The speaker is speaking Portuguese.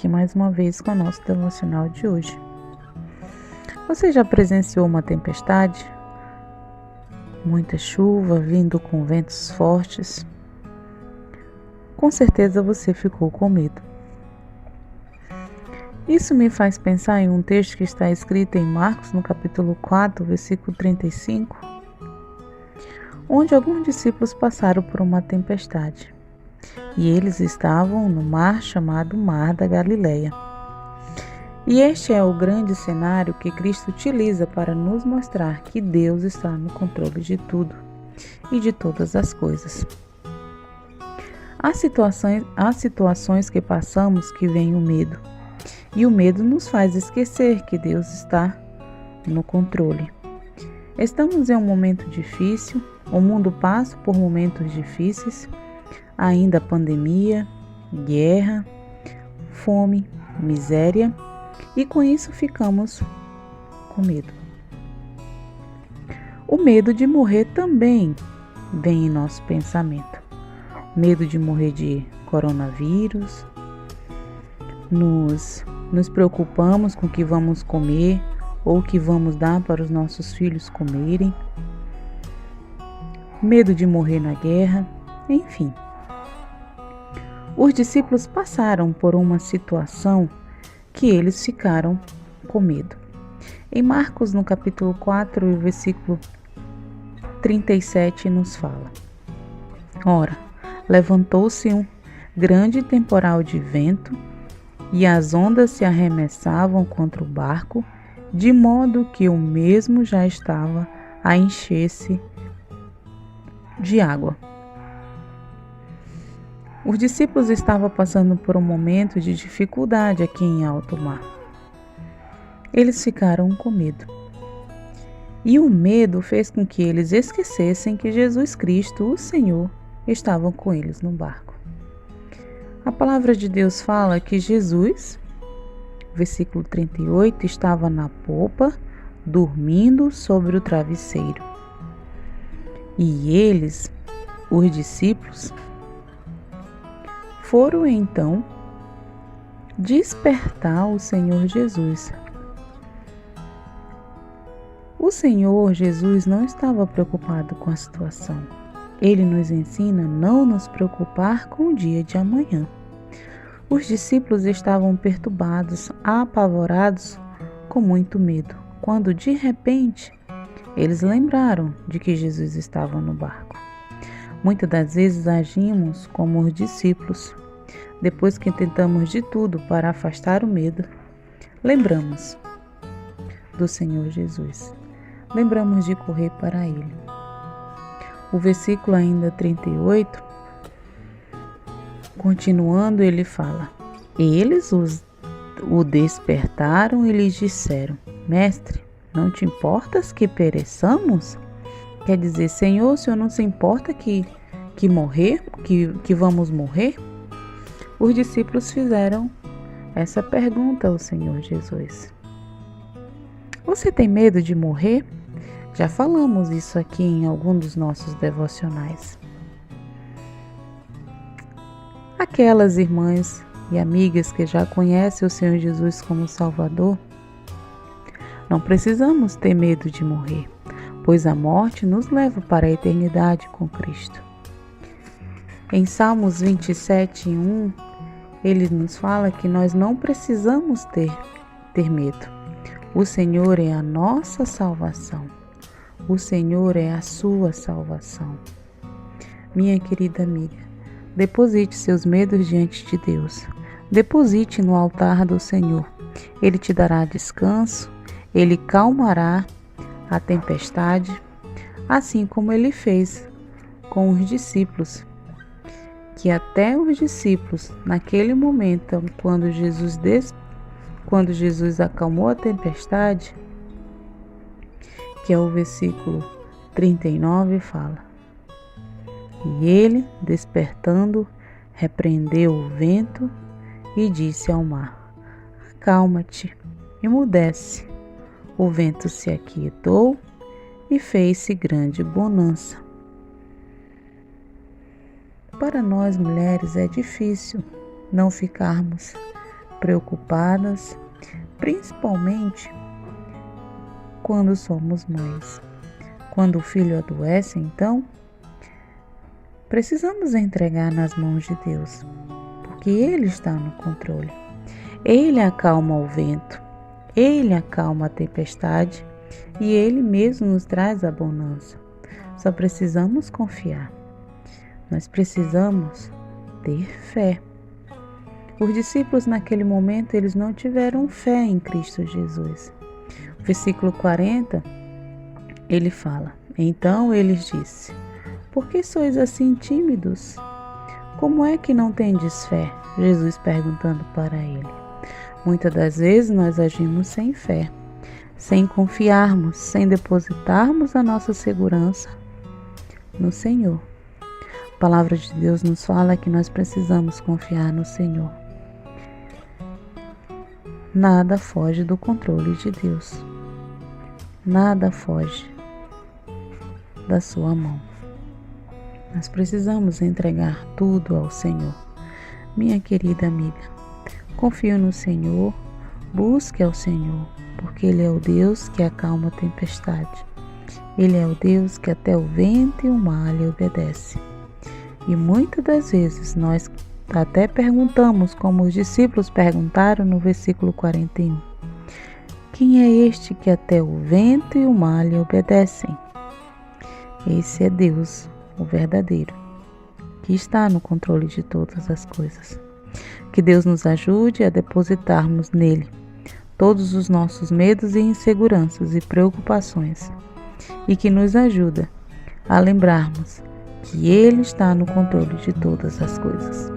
aqui mais uma vez com o nosso devocional de hoje. Você já presenciou uma tempestade? Muita chuva vindo com ventos fortes? Com certeza você ficou com medo. Isso me faz pensar em um texto que está escrito em Marcos, no capítulo 4, versículo 35, onde alguns discípulos passaram por uma tempestade. E eles estavam no mar chamado Mar da Galileia. E este é o grande cenário que Cristo utiliza para nos mostrar que Deus está no controle de tudo e de todas as coisas. Há situações que passamos que vem o medo. E o medo nos faz esquecer que Deus está no controle. Estamos em um momento difícil, o mundo passa por momentos difíceis, ainda pandemia, guerra, fome, miséria, e com isso ficamos com medo. O medo de morrer também vem em nosso pensamento. Medo de morrer de coronavírus, nos preocupamos com o que vamos comer ou o que vamos dar para os nossos filhos comerem. Medo de morrer na guerra, enfim. Os discípulos passaram por uma situação que eles ficaram com medo. Em Marcos, no capítulo 4, o versículo 37 nos fala: Ora, levantou-se um grande temporal de vento, e as ondas se arremessavam contra o barco, de modo que o mesmo já estava a encher-se de água. Os discípulos estavam passando por um momento de dificuldade aqui em alto mar. Eles ficaram com medo. E o medo fez com que eles esquecessem que Jesus Cristo, o Senhor, estava com eles no barco. A palavra de Deus fala que Jesus, versículo 38, estava na popa, dormindo sobre o travesseiro. E eles, os discípulos, foram então despertar o Senhor Jesus. O Senhor Jesus não estava preocupado com a situação. Ele nos ensina a não nos preocupar com o dia de amanhã. Os discípulos estavam perturbados, apavorados, com muito medo, quando de repente eles lembraram de que Jesus estava no barco. Muitas das vezes agimos como os discípulos. Depois que tentamos de tudo para afastar o medo, lembramos do Senhor Jesus. Lembramos de correr para Ele. O versículo ainda 38, continuando, ele fala: Eles o despertaram e lhes disseram: Mestre, não te importas que pereçamos? Quer dizer, Senhor, o Senhor não se importa que vamos morrer? Os discípulos fizeram essa pergunta ao Senhor Jesus. Você tem medo de morrer? Já falamos isso aqui em algum dos nossos devocionais. Aquelas irmãs e amigas que já conhecem o Senhor Jesus como Salvador, não precisamos ter medo de morrer, pois a morte nos leva para a eternidade com Cristo. Em Salmos 27:1, ele nos fala que nós não precisamos ter medo. O Senhor é a nossa salvação. O Senhor é a sua salvação. Minha querida amiga, deposite seus medos diante de Deus. Deposite no altar do Senhor. Ele te dará descanso, Ele calmará a tempestade, assim como Ele fez com os discípulos. Que até os discípulos, naquele momento, quando Jesus acalmou a tempestade, que é o versículo 39, fala: E ele, despertando, repreendeu o vento e disse ao mar: Acalma-te, emudece. O vento se aquietou e fez-se grande bonança. Para nós mulheres é difícil não ficarmos preocupadas, principalmente quando somos mães. Quando o filho adoece, então, precisamos entregar nas mãos de Deus, porque Ele está no controle. Ele acalma o vento, Ele acalma a tempestade e Ele mesmo nos traz a bonança. Só precisamos confiar. Nós precisamos ter fé. Os discípulos naquele momento, eles não tiveram fé em Cristo Jesus. O versículo 40, ele fala: Então eles disse: Por que sois assim tímidos? Como é que não tendes fé? Jesus perguntando para ele. Muitas das vezes nós agimos sem fé, sem confiarmos, sem depositarmos a nossa segurança no Senhor. A palavra de Deus nos fala que nós precisamos confiar no Senhor. Nada foge do controle de Deus. Nada foge da sua mão. Nós precisamos entregar tudo ao Senhor. Minha querida amiga, confie no Senhor, busque ao Senhor, porque Ele é o Deus que acalma a tempestade. Ele é o Deus que até o vento e o mar lhe obedece. E muitas das vezes nós até perguntamos, como os discípulos perguntaram no versículo 41. Quem é este que até o vento e o mar lhe obedecem? Esse é Deus, o verdadeiro, que está no controle de todas as coisas. Que Deus nos ajude a depositarmos nele todos os nossos medos e inseguranças e preocupações, e que nos ajude a lembrarmos que Ele está no controle de todas as coisas.